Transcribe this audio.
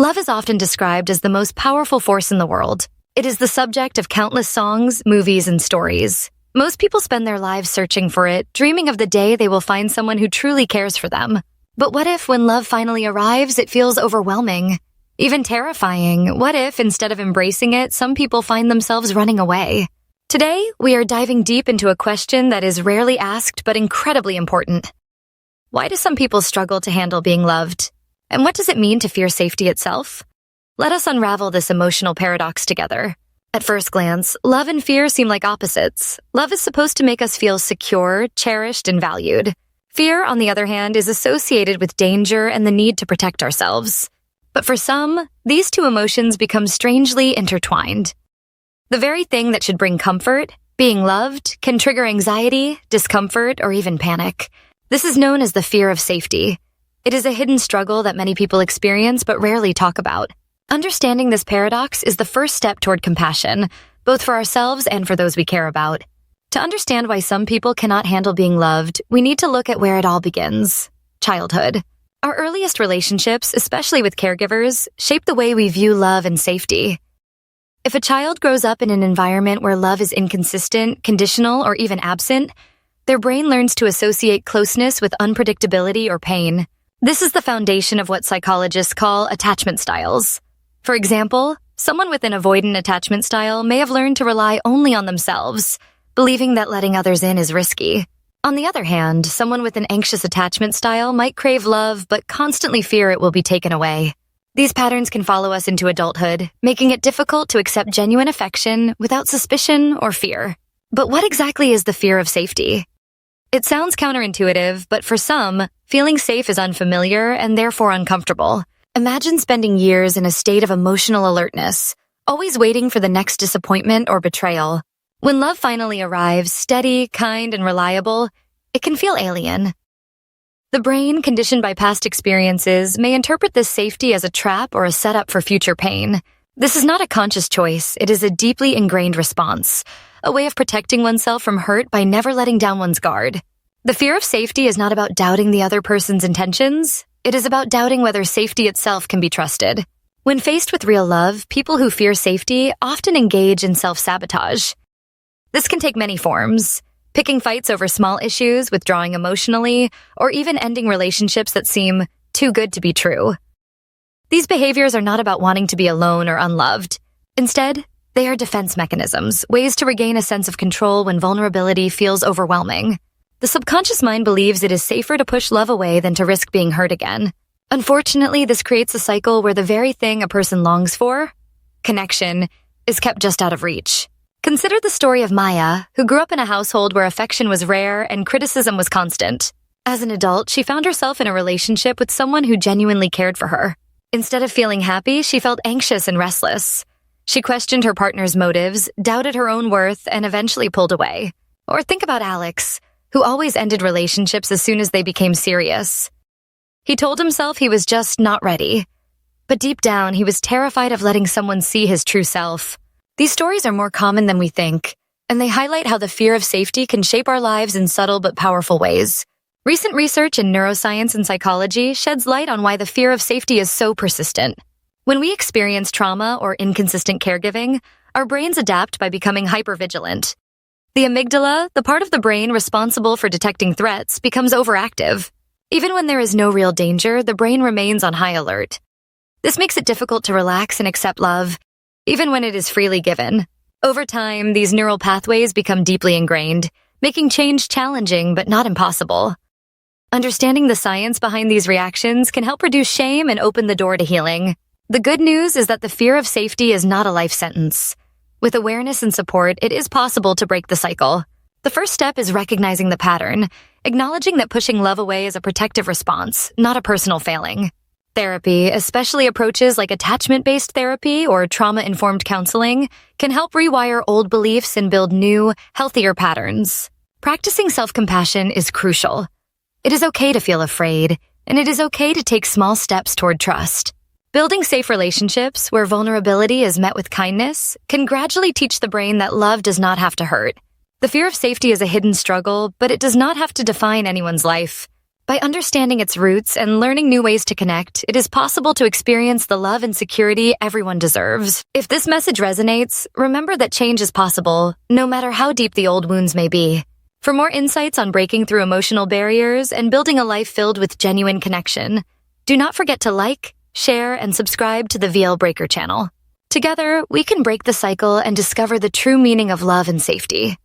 Love is often described as the most powerful force in the world. It is the subject of countless songs, movies, and stories. Most people spend their lives searching for it, dreaming of the day they will find someone who truly cares for them. But what if, when love finally arrives, it feels overwhelming? Even terrifying. What if, instead of embracing it, some people find themselves running away? Today, we are diving deep into a question that is rarely asked but incredibly important. Why do some people struggle to handle being loved? And what does it mean to fear safety itself? Let us unravel this emotional paradox together. At first glance, love and fear seem like opposites. Love is supposed to make us feel secure, cherished, and valued. Fear, on the other hand, is associated with danger and the need to protect ourselves. But for some, these two emotions become strangely intertwined. The very thing that should bring comfort, being loved, can trigger anxiety, discomfort, or even panic. This is known as the fear of safety. It is a hidden struggle that many people experience but rarely talk about. Understanding this paradox is the first step toward compassion, both for ourselves and for those we care about. To understand why some people cannot handle being loved, we need to look at where it all begins: childhood. Our earliest relationships, especially with caregivers, shape the way we view love and safety. If a child grows up in an environment where love is inconsistent, conditional, or even absent, their brain learns to associate closeness with unpredictability or pain. This is the foundation of what psychologists call attachment styles. For example, someone with an avoidant attachment style may have learned to rely only on themselves, believing that letting others in is risky. On the other hand, someone with an anxious attachment style might crave love but constantly fear it will be taken away. These patterns can follow us into adulthood, making it difficult to accept genuine affection without suspicion or fear. But what exactly is the fear of safety? It sounds counterintuitive, but for some, feeling safe is unfamiliar and therefore uncomfortable. Imagine spending years in a state of emotional alertness, always waiting for the next disappointment or betrayal. When love finally arrives, steady, kind, and reliable, it can feel alien. The brain, conditioned by past experiences, may interpret this safety as a trap or a setup for future pain. This is not a conscious choice. It is a deeply ingrained response, a way of protecting oneself from hurt by never letting down one's guard. The fear of safety is not about doubting the other person's intentions. It is about doubting whether safety itself can be trusted. When faced with real love, people who fear safety often engage in self-sabotage. This can take many forms: picking fights over small issues, withdrawing emotionally, or even ending relationships that seem too good to be true. These behaviors are not about wanting to be alone or unloved. Instead, they are defense mechanisms, ways to regain a sense of control when vulnerability feels overwhelming. The subconscious mind believes it is safer to push love away than to risk being hurt again. Unfortunately, this creates a cycle where the very thing a person longs for, connection, is kept just out of reach. Consider the story of Maya, who grew up in a household where affection was rare and criticism was constant. As an adult, she found herself in a relationship with someone who genuinely cared for her. Instead of feeling happy, she felt anxious and restless. She questioned her partner's motives, doubted her own worth, and eventually pulled away. Or think about Alex, who always ended relationships as soon as they became serious. He told himself he was just not ready. But deep down, he was terrified of letting someone see his true self. These stories are more common than we think, and they highlight how the fear of safety can shape our lives in subtle but powerful ways. Recent research in neuroscience and psychology sheds light on why the fear of safety is so persistent. When we experience trauma or inconsistent caregiving, our brains adapt by becoming hypervigilant. The amygdala, the part of the brain responsible for detecting threats, becomes overactive. Even when there is no real danger, the brain remains on high alert. This makes it difficult to relax and accept love, even when it is freely given. Over time, these neural pathways become deeply ingrained, making change challenging but not impossible. Understanding the science behind these reactions can help reduce shame and open the door to healing. The good news is that the fear of safety is not a life sentence. With awareness and support, it is possible to break the cycle. The first step is recognizing the pattern, acknowledging that pushing love away is a protective response, not a personal failing. Therapy, especially approaches like attachment-based therapy or trauma-informed counseling, can help rewire old beliefs and build new, healthier patterns. Practicing self-compassion is crucial. It is okay to feel afraid, and it is okay to take small steps toward trust. Building safe relationships where vulnerability is met with kindness can gradually teach the brain that love does not have to hurt. The fear of safety is a hidden struggle, but it does not have to define anyone's life. By understanding its roots and learning new ways to connect, it is possible to experience the love and security everyone deserves. If this message resonates, remember that change is possible, no matter how deep the old wounds may be. For more insights on breaking through emotional barriers and building a life filled with genuine connection, do not forget to like, share, and subscribe to the VL Breaker channel. Together, we can break the cycle and discover the true meaning of love and safety.